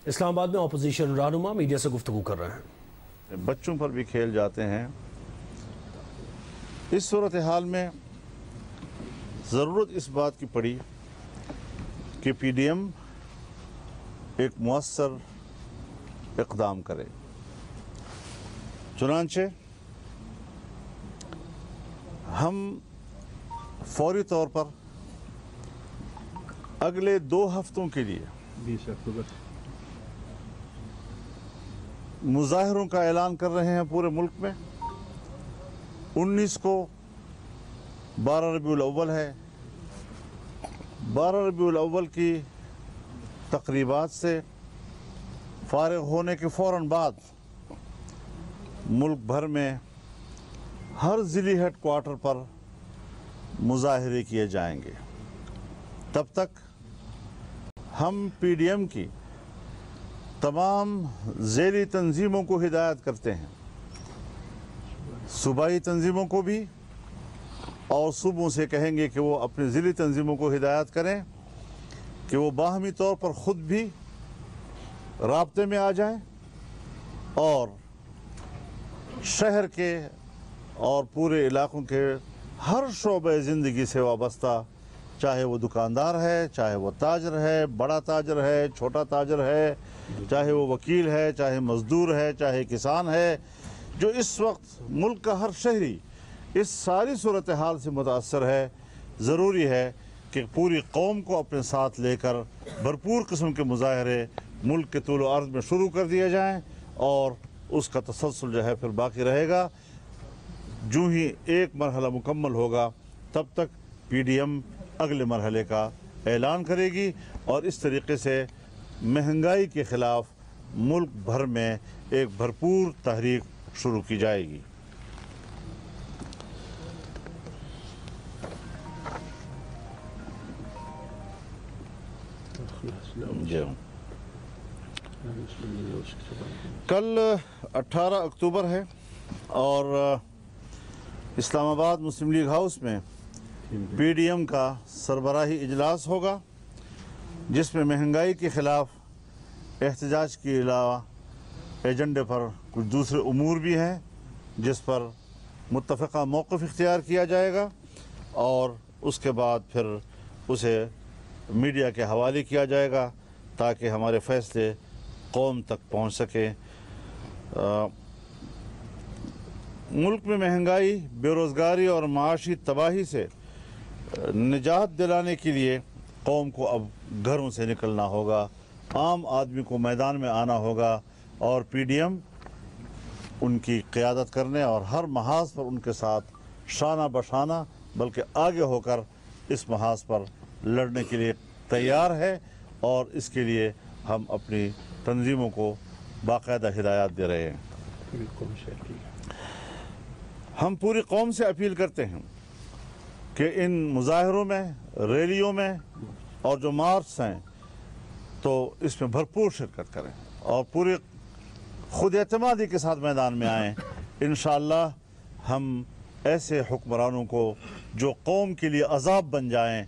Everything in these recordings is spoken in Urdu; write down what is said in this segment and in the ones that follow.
اسلام آباد میں اپوزیشن رہنما میڈیا سے گفتگو کر رہے ہیں۔ بچوں پر بھی کھیل جاتے ہیں۔ اس صورتحال میں ضرورت اس بات کی پڑی کہ پی ڈی ایم ایک مؤثر اقدام کرے۔ چنانچہ ہم فوری طور پر اگلے 2 ہفتوں کے لیے 20 اکتوبر مظاہروں کا اعلان کر رہے ہیں پورے ملک میں۔ 19 کو 12 ربیع الاول ہے۔ 12 ربیع الاول کی تقریبات سے فارغ ہونے کے فوراً بعد ملک بھر میں ہر ضلعی ہیڈ کوارٹر پر مظاہرے کیے جائیں گے۔ تب تک ہم پی ڈی ایم کی تمام ذیلی تنظیموں کو ہدایت کرتے ہیں، صوبائی تنظیموں کو بھی، اور صوبوں سے کہیں گے کہ وہ اپنی ضلعی تنظیموں کو ہدایت کریں کہ وہ باہمی طور پر خود بھی رابطے میں آ جائیں اور شہر کے اور پورے علاقوں کے ہر شعبہ زندگی سے وابستہ، چاہے وہ دکاندار ہے، چاہے وہ تاجر ہے، بڑا تاجر ہے، چھوٹا تاجر ہے، چاہے وہ وکیل ہے، چاہے مزدور ہے، چاہے کسان ہے، جو اس وقت ملک کا ہر شہری اس ساری صورتحال سے متاثر ہے، ضروری ہے کہ پوری قوم کو اپنے ساتھ لے کر بھرپور قسم کے مظاہرے ملک کے طول و عرض میں شروع کر دیے جائیں، اور اس کا تسلسل جو ہے پھر باقی رہے گا۔ جو ہی ایک مرحلہ مکمل ہوگا تب تک پی ڈی ایم اگلے مرحلے کا اعلان کرے گی، اور اس طریقے سے مہنگائی کے خلاف ملک بھر میں ایک بھرپور تحریک شروع کی جائے گی۔ کل 18 اکتوبر ہے اور اسلام آباد مسلم لیگ ہاؤس میں پی ڈی ایم کا سربراہی اجلاس ہوگا، جس میں مہنگائی کے خلاف احتجاج کے علاوہ ایجنڈے پر کچھ دوسرے امور بھی ہیں جس پر متفقہ موقف اختیار کیا جائے گا، اور اس کے بعد پھر اسے میڈیا کے حوالے کیا جائے گا تاکہ ہمارے فیصلے قوم تک پہنچ سکیں۔ ملک میں مہنگائی، بے روزگاری اور معاشی تباہی سے نجات دلانے کے لیے قوم کو اب گھروں سے نکلنا ہوگا، عام آدمی کو میدان میں آنا ہوگا، اور پی ڈی ایم ان کی قیادت کرنے اور ہر محاذ پر ان کے ساتھ شانہ بشانہ بلکہ آگے ہو کر اس محاذ پر لڑنے کے لیے تیار ہے، اور اس کے لیے ہم اپنی تنظیموں کو باقاعدہ ہدایات دے رہے ہیں۔ ہم پوری قوم سے اپیل کرتے ہیں کہ ان مظاہروں میں، ریلیوں میں اور جو مارچ ہیں تو اس میں بھرپور شرکت کریں اور پوری خود اعتمادی کے ساتھ میدان میں آئیں۔ انشاءاللہ ہم ایسے حکمرانوں کو جو قوم کے لیے عذاب بن جائیں،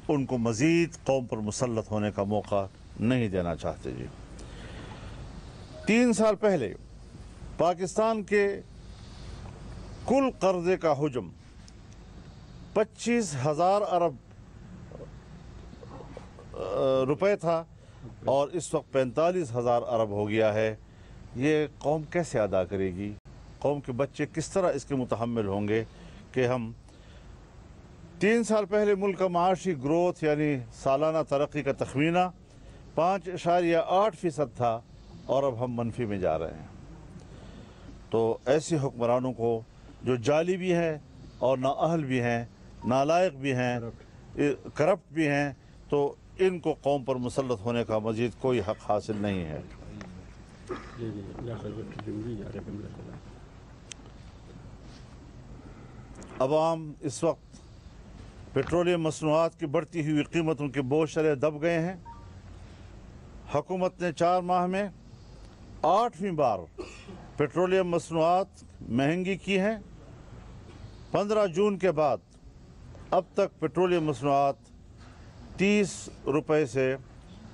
ان کو مزید قوم پر مسلط ہونے کا موقع نہیں دینا چاہتے۔ 3 سال پہلے پاکستان کے کل قرضے کا حجم 25,000 ارب روپے تھا، اور اس وقت 45,000 ارب ہو گیا ہے۔ یہ قوم کیسے ادا کرے گی؟ قوم کے بچے کس طرح اس کے متحمل ہوں گے کہ ہم 3 سال پہلے ملک کا معاشی گروتھ یعنی سالانہ ترقی کا تخمینہ 5.8% تھا، اور اب ہم منفی میں جا رہے ہیں۔ تو ایسے حکمرانوں کو جو جعلی بھی ہیں اور نااہل بھی ہیں، نالائق بھی ہیں، کرپٹ بھی ہیں، تو ان کو قوم پر مسلط ہونے کا مزید کوئی حق حاصل نہیں ہے۔ عوام اس وقت پیٹرولیم مصنوعات کی بڑھتی ہوئی قیمتوں کے بوجھ تلے دب گئے ہیں۔ حکومت نے 4 ماہ میں 8ویں بار پیٹرولیم مصنوعات مہنگی کی ہیں۔ 15 جون کے بعد اب تک پیٹرولیم مصنوعات 30 روپے سے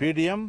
PDM